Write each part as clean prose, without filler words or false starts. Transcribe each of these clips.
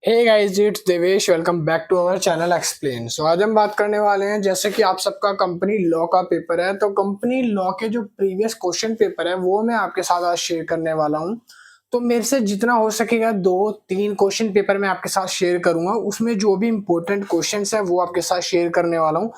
Hey guys, it's Devesh. Welcome back to our channel explain. आज हम बात करने वाले हैं, जैसे कि आप सबका कंपनी लॉ का पेपर है, तो कंपनी लॉ के जो प्रीवियस क्वेश्चन पेपर है वो मैं आपके साथ आज शेयर करने वाला हूं। तो मेरे से जितना हो सकेगा 2-3 क्वेश्चन पेपर मैं आपके साथ शेयर करूंगा। उसमें जो भी इंपॉर्टेंट क्वेश्चंस है वो आपके साथ शेयर करने वाला हूं।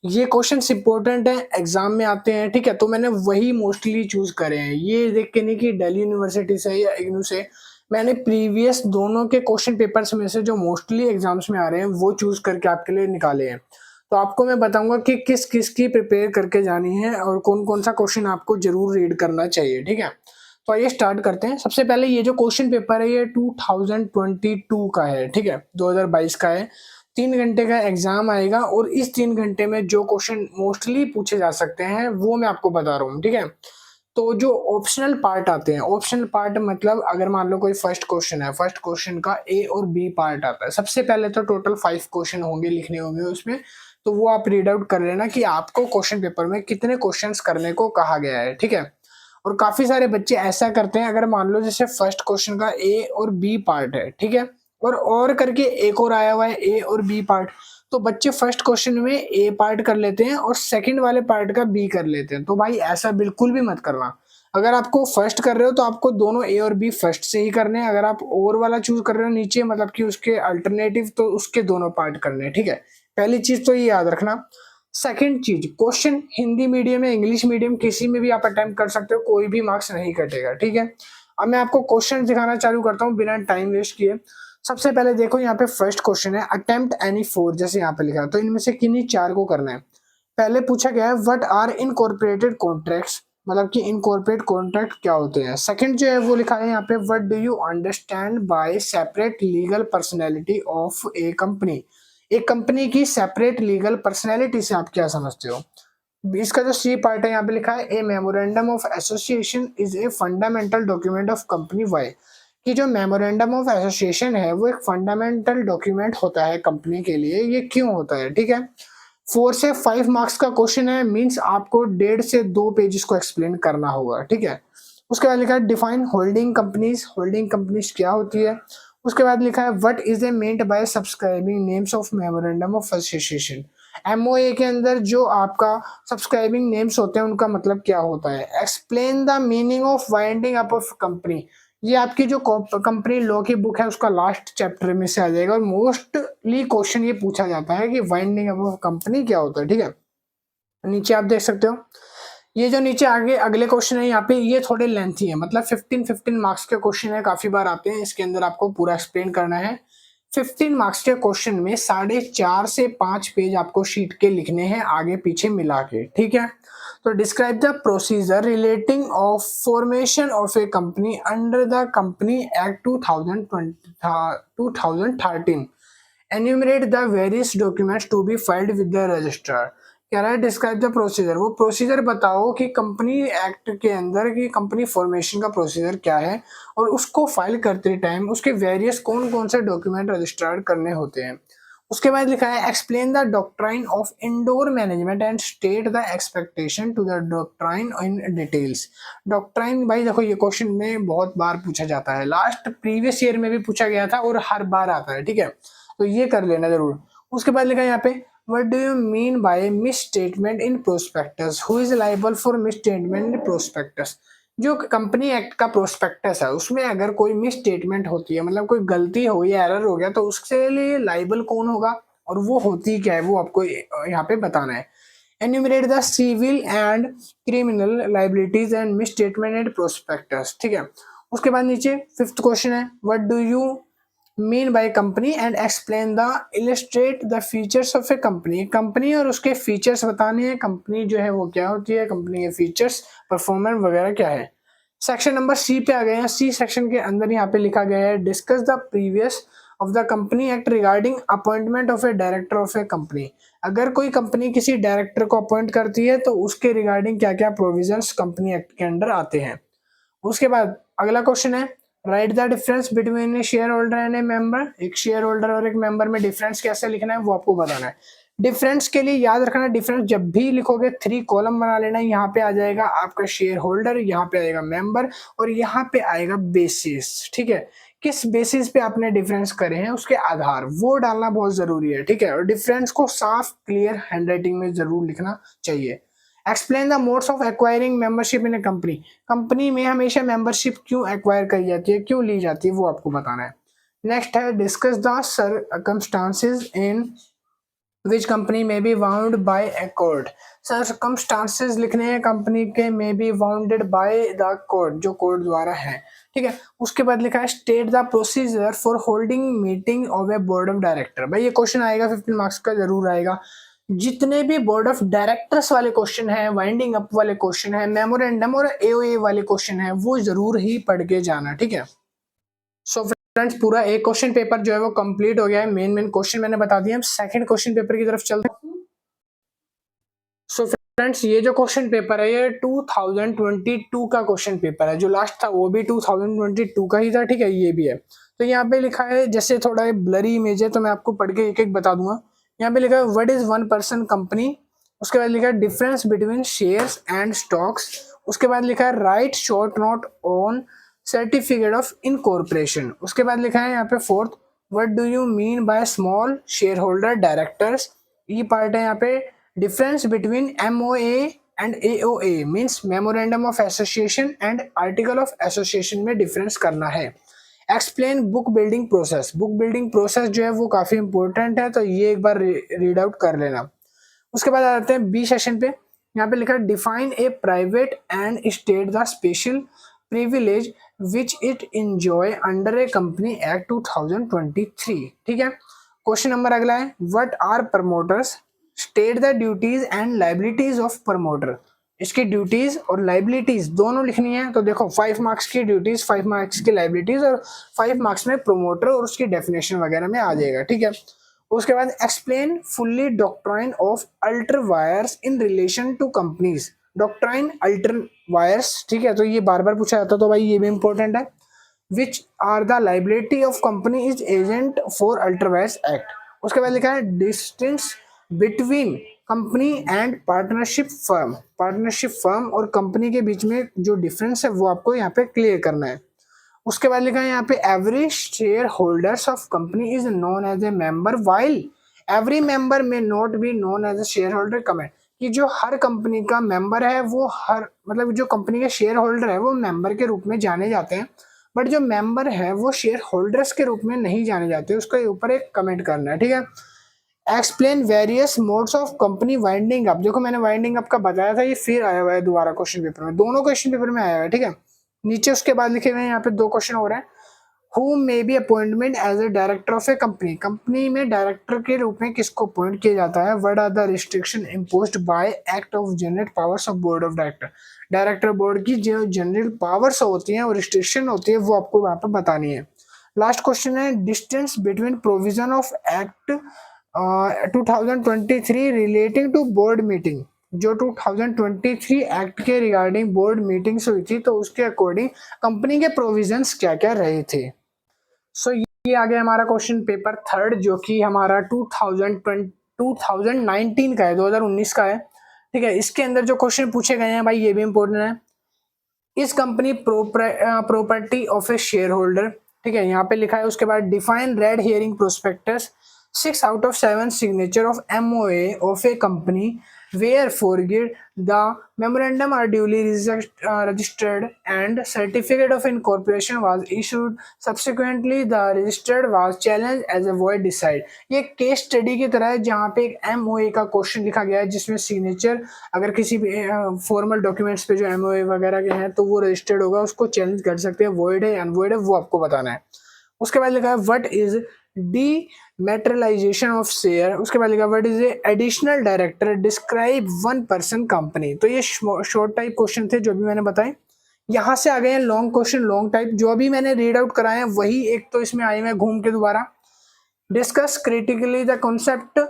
ये क्वेश्चंस इंपॉर्टेंट है, एग्जाम में आते हैं, ठीक है। तो मैंने वही मोस्टली चूज करे हैं, ये देख के नहीं कि दिल्ली यूनिवर्सिटी से या इग्नू से। मैंने प्रीवियस दोनों के क्वेश्चन पेपर्स में से जो मोस्टली एग्जाम्स में आ रहे हैं वो चूज करके आपके लिए निकाले हैं। तो आपको मैं बताऊंगा कि किस किस की प्रिपेयर करके जानी है और कौन कौन सा क्वेश्चन आपको जरूर रीड करना चाहिए, ठीक है। तो आइए स्टार्ट करते हैं। सबसे पहले ये जो क्वेश्चन पेपर है ये 2022 का है, ठीक है, 2022 का है। 3 घंटे का एग्जाम आएगा और इस 3 घंटे में जो क्वेश्चन मोस्टली पूछे जा सकते हैं वो मैं आपको बता रहा हूँ, ठीक है। तो जो ऑप्शनल पार्ट आते हैं, ऑप्शनल पार्ट मतलब अगर मान लो कोई फर्स्ट क्वेश्चन है, फर्स्ट क्वेश्चन का ए और बी पार्ट आता है। सबसे पहले तो टोटल 5 क्वेश्चन होंगे, लिखने होंगे उसमें। तो वो आप रीड आउट कर लेना कि आपको क्वेश्चन पेपर में कितने क्वेश्चंस करने को कहा गया है, ठीक है। और काफी सारे बच्चे ऐसा करते हैं, अगर मान लो जैसे फर्स्ट क्वेश्चन का ए और बी पार्ट है, ठीक है, और करके एक और आया हुआ है ए और बी पार्ट। तो बच्चे फर्स्ट क्वेश्चन में ए पार्ट कर लेते हैं और सेकंड वाले पार्ट का बी कर लेते हैं। तो भाई ऐसा बिल्कुल भी मत करना। अगर आपको फर्स्ट कर रहे हो तो आपको दोनों ए और बी फर्स्ट से ही करने हैं। अगर आप और वाला चूज कर रहे हो नीचे, मतलब कि उसके अल्टरनेटिव, तो उसके दोनों पार्ट करने हैं, ठीक है। पहली चीज तो ये याद रखना। सेकंड चीज, क्वेश्चन हिंदी मीडियम या इंग्लिश मीडियम किसी में भी आप अटेम्प्ट कर सकते हो, कोई भी मार्क्स नहीं कटेगा, ठीक है। अब मैं आपको क्वेश्चन दिखाना चालू करता हूँ बिना टाइम वेस्ट किए। सबसे पहले देखो, यहाँ पे फर्स्ट क्वेश्चन है, अटेम्प्ट एनी फोर, जैसे यहाँ पे लिखा है। तो इनमें से किन्हीं चार को करना है। पहले पूछा गया है व्हाट आर इनकॉर्पोरेटेड कॉन्ट्रैक्ट्स, मतलब कि इनकॉर्पोरेट कॉन्ट्रैक्ट क्या होते हैं। सेकंड जो है वो लिखा है यहाँ पे, what do you understand by separate legal personality of a company. एक कंपनी की सेपरेट लीगल पर्सनैलिटी से आप क्या समझते हो। इसका जो सी पार्ट है यहाँ पे लिखा है, a memorandum of association is a fundamental document of company why. कि जो मेमोरेंडम ऑफ एसोसिएशन है वो एक फंडामेंटल डॉक्यूमेंट होता है कंपनी के लिए। ये क्यों होता है, ठीक है। 4 से 5 मार्क्स का क्वेश्चन है, मींस आपको 1.5 से 2 पेजेस को एक्सप्लेन करना होगा, ठीक है। उसके बाद लिखा है define holding companies, holding companies क्या होती है। उसके बाद लिखा है what is a meant by subscribing names of memorandum of association. MOA के अंदर जो आपका सब्सक्राइबिंग नेम्स होते हैं उनका मतलब क्या होता है। Explain the meaning of winding up of company. ये आपकी जो कंपनी लॉ की बुक है उसका लास्ट चैप्टर में से आ जाएगा और मोस्टली क्वेश्चन ये पूछा जाता है कि वाइंडिंग अप ऑफ कंपनी क्या होता है, ठीक है। नीचे आप देख सकते हो, ये जो नीचे आगे अगले क्वेश्चन है यहाँ पे, ये थोड़े लेंथी है, मतलब 15-15 मार्क्स के क्वेश्चन है, काफी बार आते हैं। इसके अंदर आपको पूरा एक्सप्लेन करना है। 15 मार्क्स के क्वेश्चन में 4.5 से 5 पेज आपको शीट के लिखने हैं, आगे पीछे मिला के, ठीक है। तो describe the procedure relating of formation of a company under the company act 2013। Enumerate the various documents to be filed with the registrar. कह रहा है डिस्क्राइब द प्रोसीजर, वो प्रोसीजर बताओ कि कंपनी एक्ट के अंदर की कंपनी फॉर्मेशन का प्रोसीजर क्या है और उसको फाइल करते टाइम उसके वेरियस कौन कौन से डॉक्यूमेंट रजिस्टर्ड करने होते हैं। उसके बाद लिखा है explain the doctrine of indoor management and state the expectation to the doctrine in details. Doctrine, भाई देखो ये क्वेश्चन में बहुत बार पूछा जाता है, लास्ट प्रीवियस ईयर में भी पूछा गया था और हर बार आता है, ठीक है। तो ये कर लेना जरूर। उसके बाद लिखा है यहाँ पे what do you mean bye miss statement in prospectus, who is liable for miss statement in prospectus. जो कंपनी एक्ट का प्रोस्पेक्टस है उसमें अगर कोई मिस स्टेटमेंट होती है, मतलब कोई गलती हो या एरर हो गया, तो उसके लिए लाइबल कौन होगा और वो होती क्या है वो आपको यहाँ पे बताना है। Enumerate the civil and criminal liabilities and misstatement in prospectus, ठीक है। उसके बाद नीचे फिफ्थ क्वेश्चन है what do you mean by company and explain the illustrate the features of a company. Company और उसके फीचर्स बताने हैं, कंपनी जो है वो क्या होती है, कंपनी के फीचर्स, परफॉर्मेंस वगैरह क्या है। सेक्शन नंबर सी पे आ गए हैं। सी सेक्शन के अंदर यहाँ पे लिखा गया है discuss the previous of the company act regarding appointment of A director of a company. अगर कोई कंपनी किसी डायरेक्टर को अपॉइंट करती है तो उसके रिगार्डिंग क्या क्या प्रोविजंस कंपनी एक्ट के अंडर आते हैं। उसके बाद अगला क्वेश्चन है right the difference between A share holder and A member. एक शेयर होल्डर और एक मेंबर में डिफरेंस कैसे लिखना है वो आपको बताना है। डिफरेंस के लिए याद रखना, डिफरेंस जब भी लिखोगे 3 कॉलम बना लेना। यहाँ पे आ जाएगा आपका शेयर होल्डर, यहाँ पे आएगा मेंबर और यहाँ पे आएगा बेसिस, ठीक है। किस बेसिस पे आपने डिफरेंस करे हैं उसके आधार, वो डालना बहुत जरूरी है, ठीक है। और डिफरेंस को साफ क्लियर हैंडराइटिंग में जरूर लिखना चाहिए। Explain the modes of acquiring membership in a company, company में हमेशा मेंबरशिप क्यों एक्वायर करी जाती है, क्यों ली जाती है, वो आपको बताना है। नेक्स्ट है discuss the circumstances in which company may be bound by a code. Circumstances लिखने हैं कंपनी के may be bounded by the code, जो कोड द्वारा है, ठीक है। उसके बाद लिखा है state the procedure for holding meeting of a board of director. भाई ये क्वेश्चन आएगा 15 मार्क्स का जरूर आएगा। जितने भी बोर्ड ऑफ डायरेक्टर्स वाले क्वेश्चन है, वाइंडिंग अप वाले क्वेश्चन है, मेमोरेंडम और एओए वाले क्वेश्चन है, वो जरूर ही पढ़ के जाना, ठीक है। सो फ्रेंड्स पूरा एक क्वेश्चन पेपर जो है वो कंप्लीट हो गया है। मेन क्वेश्चन मैंने बता दिया। हम सेकंड क्वेश्चन पेपर की तरफ चलते हैं। सो फ्रेंड्स ये जो क्वेश्चन पेपर है ये 2022 का क्वेश्चन पेपर है। जो लास्ट था वो भी 2022 का ही था, ठीक है, ये भी है। तो यहाँ पे लिखा है, जैसे थोड़ा ब्लरी इमेज है तो मैं आपको पढ़ के एक एक बता दूंगा। यहाँ पे लिखा है what is one person company. उसके बाद लिखा है difference between shares and stocks. उसके बाद लिखा है right short note on certificate of incorporation. उसके बाद लिखा है यहाँ पे fourth, what do you mean by small share holder directors. ये पार्ट है यहाँ पे difference between MOA and AOA means memorandum of association and article of association में डिफरेंस करना है। Explain book building process. Book building process जो है वो काफी इंपॉर्टेंट है, तो ये एक बार रीड आउट कर लेना। उसके बाद आते हैं बी सेशन पे। यहाँ पे लिखा है define a private and state the special privilege which it enjoy under a company act 2023, ठीक है। क्वेश्चन नंबर अगला है what are promoters, state the duties and liabilities of promoter. इसकी ड्यूटीज और लाइबिलिटीज दोनों लिखनी है। तो देखो 5 मार्क्स की ड्यूटीज, 5 मार्क्स की लाइबिलिटीज और 5 मार्क्स में प्रमोटर और उसकी डेफिनेशन वगैरह में आ जाएगा, ठीक है। उसके बाद explain fully doctrine of ultra vires in relation to companies. Doctrine ultra vires, ठीक है, तो ये बार बार पूछा जाता, तो भाई ये भी इंपॉर्टेंट है। Which are the liability of company is agent for ultra vires act. उसके बाद लिखा है distance between company and partnership firm. Partnership firm और कंपनी के बीच में जो डिफरेंस है वो आपको यहाँ पे क्लियर करना है। उसके बाद लिखा है यहाँ पे every share holders of company is known as a member while every member may not be known as a share holder comment. कि जो हर कंपनी का मेंबर है वो हर मतलब जो कंपनी के शेयर होल्डर है वो मेंबर के रूप में जाने जाते हैं, बट जो मेंबर है वो शेयर होल्डर्स के रूप में नहीं जाने जाते। उसके ऊपर एक कमेंट करना है, ठीक है। Explain various modes of company winding up. देखो मैंने वाइंडिंग अप का बताया था, ये फिर आया हुआ है दोबारा क्वेश्चन पेपर में, दोनों क्वेश्चन पेपर में आया हुआ है, ठीक है। नीचे उसके बाद लिखे हुए हैं यहाँ पे 2 क्वेश्चन हो रहे हैं। Who may be appointment as a director of a company. Company में डायरेक्टर के रूप में किसको अपॉइंट किया जाता है। What are the restriction imposed by act of general powers of board of director. Director board की जो जनरल पावर्स होती हैं और रिस्ट्रिक्शन होती है वो आपको वहाँ पर बतानी है। लास्ट क्वेश्चन है distance between provision of act 2023 relating to board meeting. जो 2023 एक्ट के रिगार्डिंग बोर्ड मीटिंग्स हुई थी तो उसके अकॉर्डिंग कंपनी के प्रोविजंस क्या क्या रहे थे। सो ये आ गया हमारा क्वेश्चन पेपर थर्ड, जो कि हमारा 2019 का है, 2019 का है, ठीक है। इसके अंदर जो क्वेश्चन पूछे गए हैं भाई ये भी इंपॉर्टेंट है। इस company property of A share holder, ठीक है, यहाँ पे लिखा है। उसके बाद define red herring prospectus 6 out of 7 signature of MOA of a company where forget the memorandum are duly registered and certificate of incorporation was issued. Subsequently, the registered was challenged as a void decide. ये case study की तरह है जहाँ पे एक MOA का question लिखा गया है जिसमें सिग्नेचर अगर किसी भी फॉर्मल डॉक्यूमेंट्स पे जो MOA वगैरह के हैं तो वो रजिस्टर्ड होगा, उसको चैलेंज कर सकते हैं, वॉइड है अनवॉइड है वो आपको बताना है। उसके बाद लिखा है व्हाट इज डीमेटेरियलाइजेशन ऑफ शेयर। उसके बाद लिखा what is a additional director describe one person company. तो ये शॉर्ट टाइप क्वेश्चन थे जो भी मैंने बताए। यहाँ से आ गए हैं लॉन्ग क्वेश्चन लॉन्ग टाइप, जो अभी मैंने रीड आउट कराए हैं वही एक तो इसमें आए हुए घूम के दोबारा। Discuss critically the concept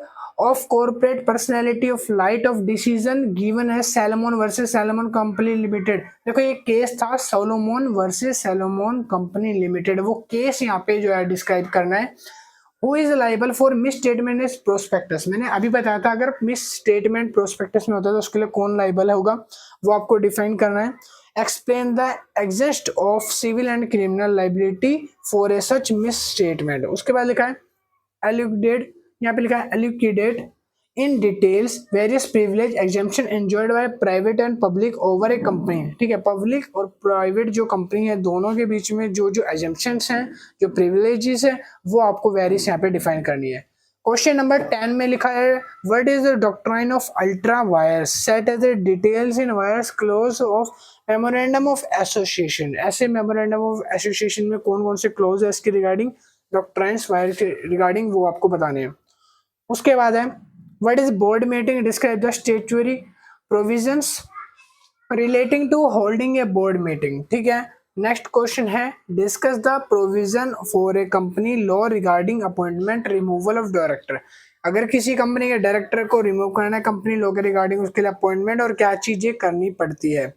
of corporate personality of light of decision given as Salomon versus Salomon Company Limited। देखो ये केस था Solomon versus Salomon company limited, वो केस यहाँ पे जो है डिस्क्राइब करना है। Who is liable for misstatement is prospectus। मैंने अभी बताया था अगर मिस स्टेटमेंट प्रोस्पेक्टस में होता है तो उसके लिए कौन लाइबल होगा वो आपको डिफाइन करना है। Explain the exist of civil and criminal liability for a such misstatement. उसके बाद लिखा है एलुकेट, यहाँ पे लिखा है elucidate in details various privilege exemption enjoyed by private and public over a company. ठीक है, पब्लिक और प्राइवेट जो कंपनी है दोनों के बीच में जो जो एग्जेम्पशंस हैं, जो प्रिविलेजेस है, वो आपको वेरियस यहाँ पे डिफाइन करनी है। क्वेश्चन नंबर 10 में लिखा है what is the doctrine of ultra vires set as a details in vires clause of memorandum of association. ऐसे मेमोरेंडम ऑफ एसोसिएशन में कौन कौन से क्लोज है इसके रिगार्डिंग, डॉक्ट्राइन्स वायर के रिगार्डिंग, वो आपको बताने हैं। उसके बाद है what is board meeting, describe the statutory provisions relating to holding a board meeting. ठीक है, नेक्स्ट क्वेश्चन है discuss the provision for a company law regarding appointment removal of director. अगर किसी कंपनी के डायरेक्टर को रिमूव करना है company law के रिगार्डिंग, उसके लिए अपॉइंटमेंट और क्या चीजें करनी पड़ती है।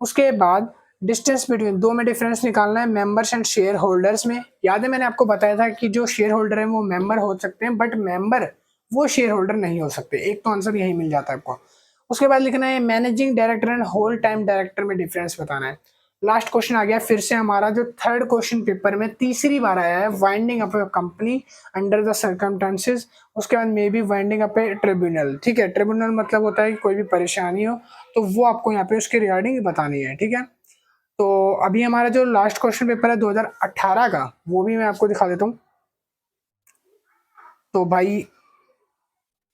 उसके बाद डिस्टेंस बिटवीन, दो में डिफरेंस निकालना है मेंबर्स एंड शेयर होल्डर्स में। याद है मैंने आपको बताया था कि जो शेयर होल्डर है वो मेंबर हो सकते हैं बट मेंबर वो शेयर होल्डर नहीं हो सकते। एक तो आंसर यही मिल जाता है आपको। उसके बाद लिखना है managing director and whole time director में डिफरेंस बताना है। लास्ट क्वेश्चन आ गया फिर से हमारा जो थर्ड क्वेश्चन पेपर में तीसरी बार आया है, winding up A company under the circumstances. उसके बाद may be winding up A tribunal. ठीक है, ट्रिब्यूनल मतलब होता है कि कोई भी परेशानी हो तो वो आपको यहाँ पे उसके रिगार्डिंग बतानी है। ठीक है, तो अभी हमारा जो लास्ट क्वेश्चन पेपर है 2018 का, वो भी मैं आपको दिखा देता हूँ। तो भाई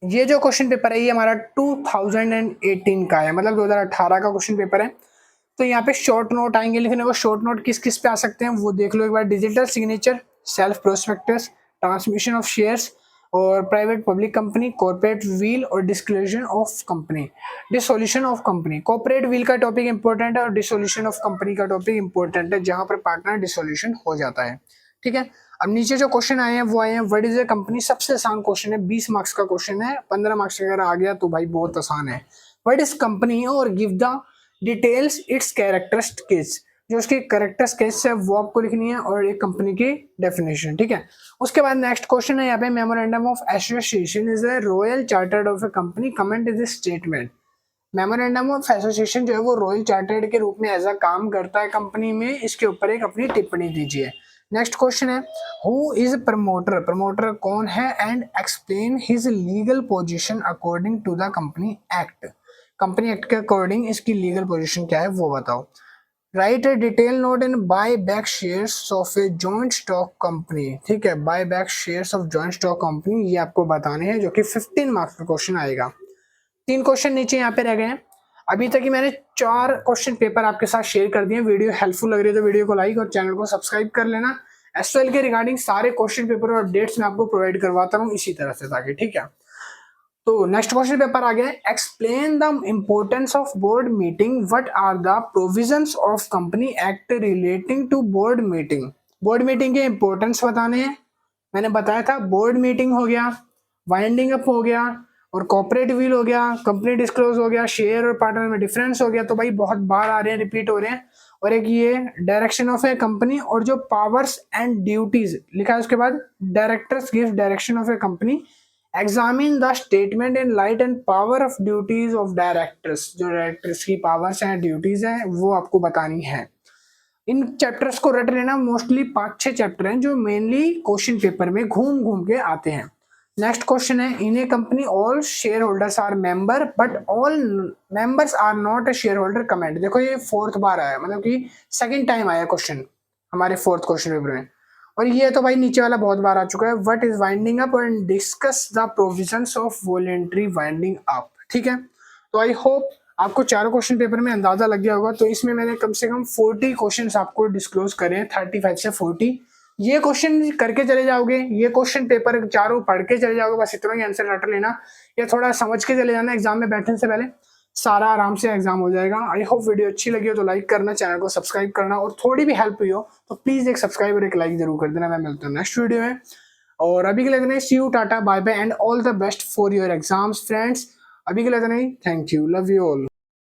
ये जो क्वेश्चन पेपर है ये हमारा 2018 का है, मतलब 2018 का क्वेश्चन पेपर है। तो यहाँ पे शॉर्ट नोट आएंगे लिखने को। शॉर्ट नोट किस किस पे आ सकते हैं वो देख लो एक बार। Digital signature, self prospectus, transmission of shares और private public company, corporate veil और disclosure of company, dissolution of company. Corporate veil का टॉपिक इंपॉर्टेंट है और डिसोल्यूशन ऑफ कंपनी का टॉपिक इंपॉर्टेंट है, जहां पर पार्टनर डिसोल्यूशन हो जाता है। ठीक है, अब नीचे जो क्वेश्चन आए हैं वो आए हैं व्हाट इज ए कंपनी। सबसे आसान क्वेश्चन है, 20 मार्क्स का क्वेश्चन है। 15 मार्क्स अगर आ गया तो भाई बहुत आसान है। व्हाट इज कंपनी और give the details it's character sketch. जो उसकी कैरेक्टर स्केच है वो आपको लिखनी है और एक कंपनी की डेफिनेशन। ठीक है, उसके बाद नेक्स्ट क्वेश्चन है यहाँ पे memorandum of association is A royal chartered of a company, comment is statement. Memorandum of association जो है वो रॉयल चार्टर्ड के रूप में एज अ काम करता है कंपनी में, इसके ऊपर एक अपनी टिप्पणी दीजिए। नेक्स्ट क्वेश्चन है हु इज प्रमोटर, प्रमोटर कौन है and explain his legal position according to the company act. Company act के अकॉर्डिंग इसकी लीगल पोजीशन क्या है वो बताओ। Write a detail note in buy back shares of a joint stock company. ठीक है, buy back shares of joint stock company ये आपको बताने हैं, जो कि 15 मार्क्स का क्वेश्चन आएगा। 3 क्वेश्चन नीचे यहाँ पे रह गए हैं। अभी तक ही मैंने 4 क्वेश्चन पेपर आपके साथ शेयर कर दिए। वीडियो हेल्पफुल लग रही है तो वीडियो को लाइक और चैनल को सब्सक्राइब कर लेना। एसएल के रिगार्डिंग सारे क्वेश्चन पेपर और अपडेट्स मैं आपको प्रोवाइड करवाता हूँ इसी तरह से, ताकि ठीक है। तो नेक्स्ट क्वेश्चन पेपर आ गया, explain the importance of board meeting, what are the provisions of company act relating to board meeting. Board meeting के इंपॉर्टेंस बताने हैं। मैंने बताया था बोर्ड मीटिंग हो गया, वाइंडिंग अप हो गया और कॉर्पोरेट व्हील हो गया, कंपनी डिस्क्लोज हो गया, शेयर और पार्टनर में डिफरेंस हो गया। तो भाई बहुत बार आ रहे हैं, रिपीट हो रहे हैं। और एक ये डायरेक्शन ऑफ ए कंपनी और जो पावर्स एंड ड्यूटीज लिखा है उसके बाद directors give direction of a company, examine the statement in light and power of duties of directors. जो डायरेक्टर्स की पावर्स हैं ड्यूटीज हैं वो आपको बतानी है। इन चैप्टर्स को रट लेना, मोस्टली 5-6 चैप्टर हैं जो मेनली क्वेश्चन पेपर में घूम घूम के आते हैं। नेक्स्ट क्वेश्चन है in a company all share holders are member but all members are not a share holder, comment. देखो ये 4th बार आया, मतलब कि सेकंड टाइम आया क्वेश्चन हमारे 4th क्वेश्चन पेपर में। और ये तो भाई नीचे वाला बहुत बार आ चुका है, what is winding up and discuss the provisions of voluntary winding up. ठीक है, तो आई होप आपको चारों क्वेश्चन पेपर में अंदाजा लग गया होगा। तो इसमें मैंने कम से कम 40 क्वेश्चंस आपको डिस्क्लोज करे हैं, 35 से 40। ये क्वेश्चन करके चले जाओगे, ये क्वेश्चन पेपर चारों पढ़ के चले जाओगे, बस इतना ही आंसर रट लेना। ये थोड़ा समझ के चले जाना, एग्जाम में बैठने से पहले सारा आराम से एग्जाम हो जाएगा। आई होप वीडियो अच्छी लगी हो तो लाइक करना, चैनल को सब्सक्राइब करना, और थोड़ी भी हेल्प हुई हो तो प्लीज एक सब्सक्राइब और एक लाइक जरूर कर देना। मैं मिलता हूँ नेक्स्ट वीडियो में, और अभी के लिए इतना ही। See you, tata, bye bye and all the best for your exams friends. अभी के लिए इतना ही, thank you, love you all.